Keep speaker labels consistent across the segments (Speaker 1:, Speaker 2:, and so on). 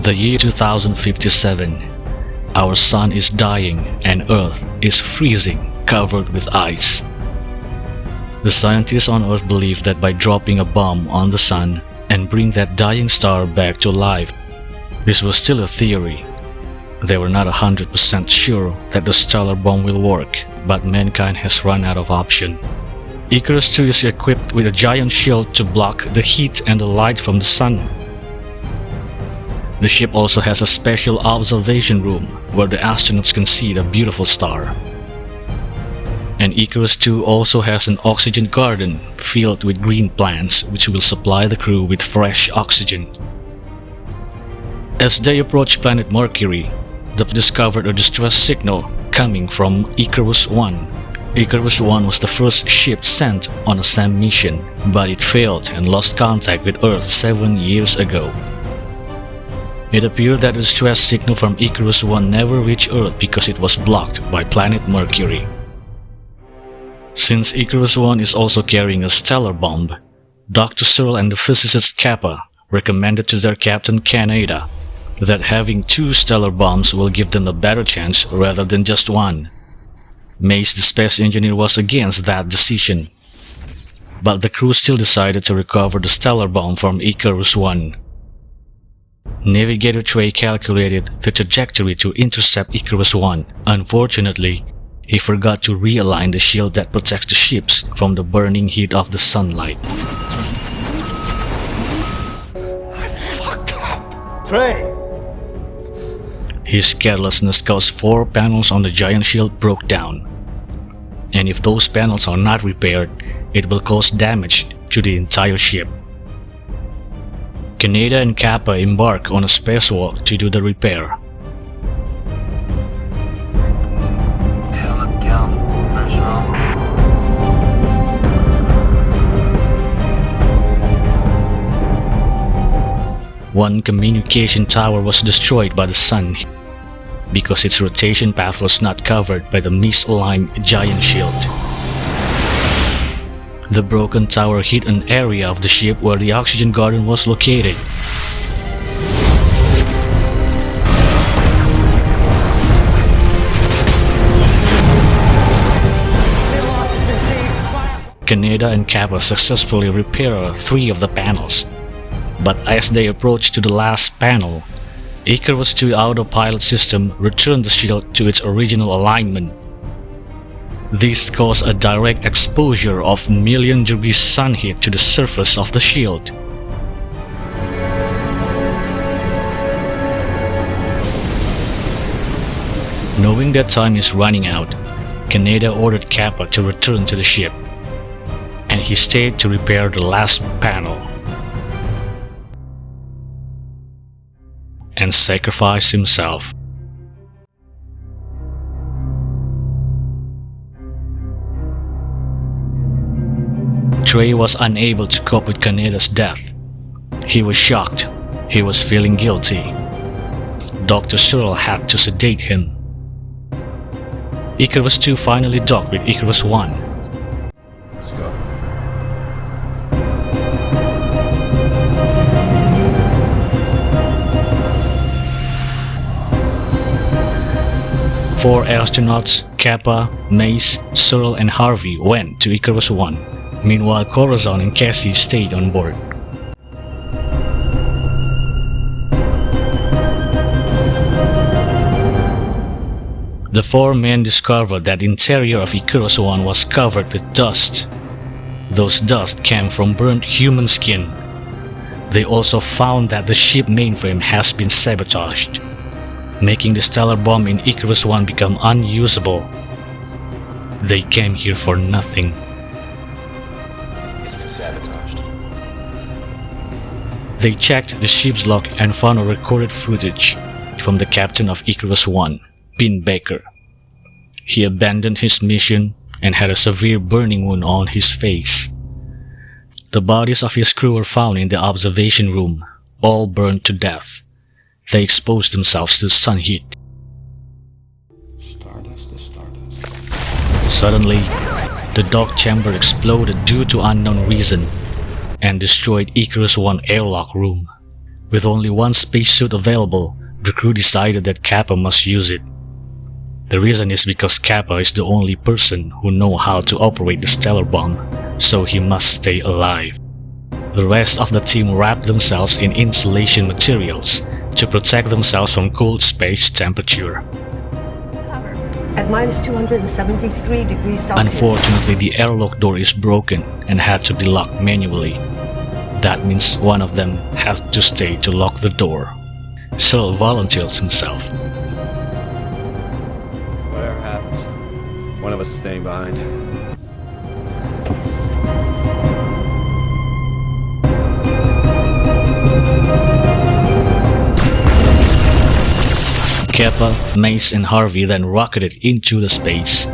Speaker 1: The year 2057. Our sun is dying and Earth is freezing, covered with ice. The scientists on Earth believe that by dropping a bomb on the sun and bring that dying star back to life. This was still a theory. They were not 100% sure that the stellar bomb will work, but mankind has run out of option. Icarus II is equipped with a giant shield to block the heat and the light from the sun. The ship also has a special observation room where the astronauts can see the beautiful star. And Icarus II also has an oxygen garden filled with green plants which will supply the crew with fresh oxygen. As they approach planet Mercury, they discovered a distress signal coming from Icarus I. Icarus I was the first ship sent on a SAM mission, but it failed and lost contact with Earth 7 years ago. It appeared that the distress signal from Icarus I never reached Earth because it was blocked by planet Mercury. Since Icarus I is also carrying a stellar bomb, Dr. Searle and the physicist Kappa recommended to their captain Kaneda that having 2 stellar bombs will give them a better chance rather than just one. Mace, the space engineer, was against that decision, but the crew still decided to recover the stellar bomb from Icarus I. Navigator Trey calculated the trajectory to intercept Icarus I. Unfortunately, he forgot to realign the shield that protects the ships from the burning heat of the sunlight.
Speaker 2: I fucked up!
Speaker 3: Trey!
Speaker 1: His carelessness caused 4 panels on the giant shield broke down. And if those panels are not repaired, it will cause damage to the entire ship. Kaneda and Kappa embark on a spacewalk to do the repair. One communication tower was destroyed by the sun because its rotation path was not covered by the misaligned giant shield. The broken tower hit an area of the ship where the oxygen garden was located. Kaneda and Kappa successfully repaired 3 of the panels, but as they approached to the last panel, Icarus II autopilot system returned the shield to its original alignment. This caused a direct exposure of million-degree sun heat to the surface of the shield. Knowing that time is running out, Kaneda ordered Kappa to return to the ship, and he stayed to repair the last panel and sacrifice himself. Trey was unable to cope with Kaneda's death. He was shocked. He was feeling guilty. Dr. Searle had to sedate him. Icarus II finally docked with Icarus I.
Speaker 2: Let's go.
Speaker 1: 4 astronauts, Kappa, Mace, Searle, and Harvey went to Icarus I. Meanwhile, Corazon and Cassie stayed on board. The 4 men discovered that the interior of Icarus I was covered with dust. Those dust came from burnt human skin. They also found that the ship mainframe has been sabotaged, making the stellar bomb in Icarus I become unusable. They came here for nothing.
Speaker 2: It's been sabotaged.
Speaker 1: They checked the ship's log and found a recorded footage from the captain of Icarus I, Ben Baker. He abandoned his mission and had a severe burning wound on his face. The bodies of his crew were found in the observation room, all burned to death. They exposed themselves to sun heat.
Speaker 2: Stardust to stardust.
Speaker 1: Suddenly, the dock chamber exploded due to unknown reason and destroyed Icarus I airlock room, With only one spacesuit available, the crew decided that Kappa must use it. The reason is because Kappa is the only person who knows how to operate the stellar bomb, so he must stay alive. The rest of the team wrapped themselves in insulation materials to protect themselves from cold space temperature.
Speaker 3: At minus 273 degrees Celsius.
Speaker 1: Unfortunately, the airlock door is broken and had to be locked manually. That means one of them has to stay to lock the door. Cyril volunteers himself.
Speaker 4: Whatever happens, one of us is staying behind.
Speaker 1: Kappa, Mace, and Harvey then rocketed into the space.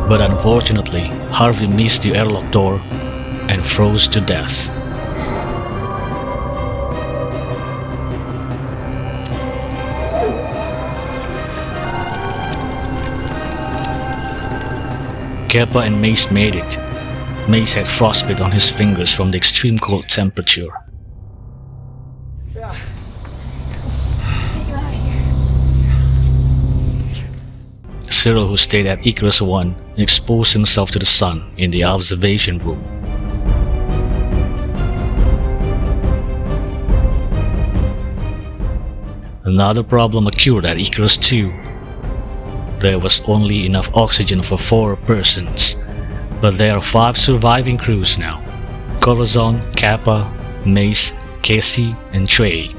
Speaker 1: But unfortunately, Harvey missed the airlock door and froze to death. Kappa and Mace made it. Mace had frostbite on his fingers from the extreme cold temperature. Cyril, who stayed at Icarus 1, exposed himself to the sun in the observation room. Another problem occurred at Icarus 2. There was only enough oxygen for 4 persons, but there are 5 surviving crews now: Corazon, Kappa, Mace, Casey, and Trey.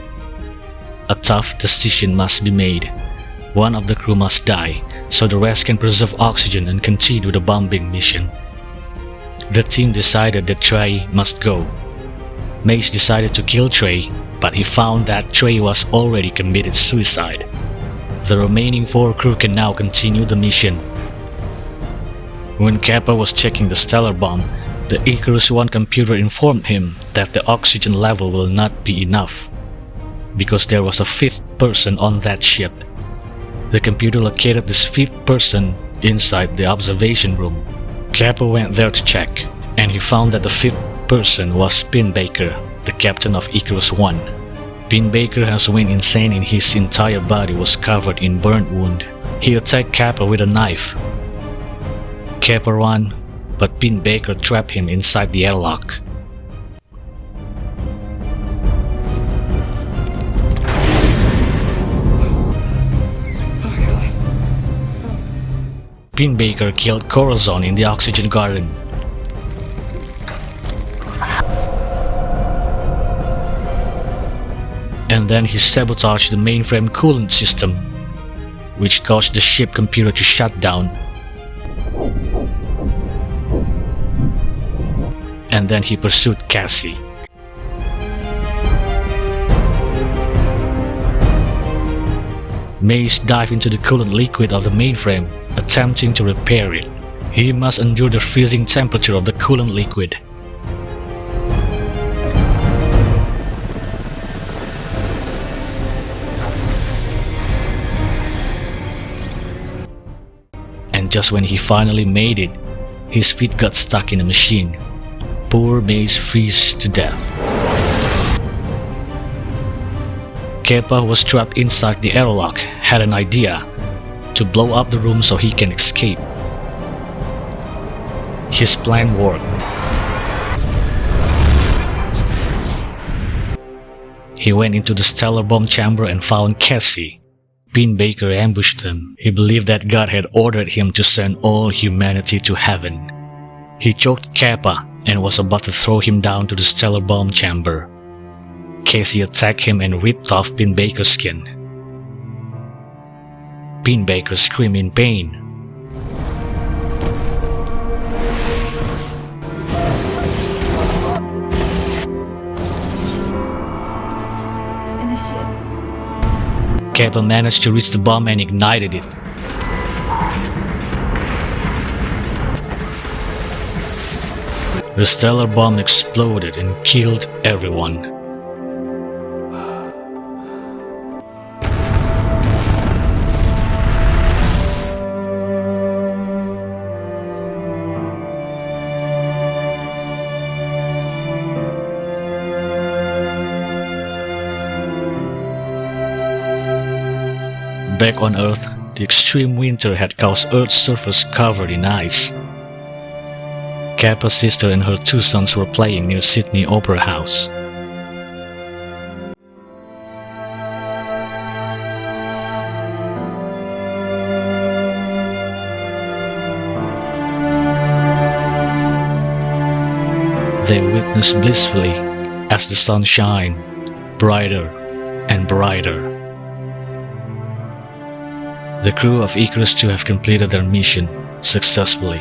Speaker 1: A tough decision must be made. One of the crew must die, so the rest can preserve oxygen and continue the bombing mission. The team decided that Trey must go. Mace decided to kill Trey, but he found that Trey was already committed suicide. The remaining 4 crew can now continue the mission. When Kappa was checking the stellar bomb, the Icarus 1 computer informed him that the oxygen level will not be enough, because there was a 5th person on that ship. The computer located this 5th person inside the observation room. Kappa went there to check, and he found that the 5th person was Pinbaker, the captain of Icarus 1. Pinbaker has went insane and his entire body was covered in burnt wound. He attacked Kappa with a knife. Kappa ran, but Pinbaker trapped him inside the airlock. Pinbaker killed Corazon in the oxygen garden. And then he sabotaged the mainframe coolant system, which caused the ship computer to shut down. And then he pursued Cassie. Mace dived into the coolant liquid of the mainframe, attempting to repair it. He must endure the freezing temperature of the coolant liquid. And just when he finally made it, his feet got stuck in the machine. Poor Mace freezes to death. Kappa, who was trapped inside the airlock, had an idea: to blow up the room so he can escape. His plan worked. He went into the stellar bomb chamber and found Cassie. Pinbaker ambushed them. He believed that God had ordered him to send all humanity to heaven. He choked Kappa and was about to throw him down to the stellar bomb chamber. Casey attacked him and ripped off Pinbaker's skin. Pinbaker screamed in pain.
Speaker 5: Finish it.
Speaker 1: Kappa managed to reach the bomb and ignited it. The stellar bomb exploded and killed everyone. Back on Earth, the extreme winter had caused Earth's surface covered in ice. Kappa's sister and her 2 sons were playing near Sydney Opera House. They witnessed blissfully as the sun shined brighter and brighter. The crew of Icarus II have completed their mission successfully.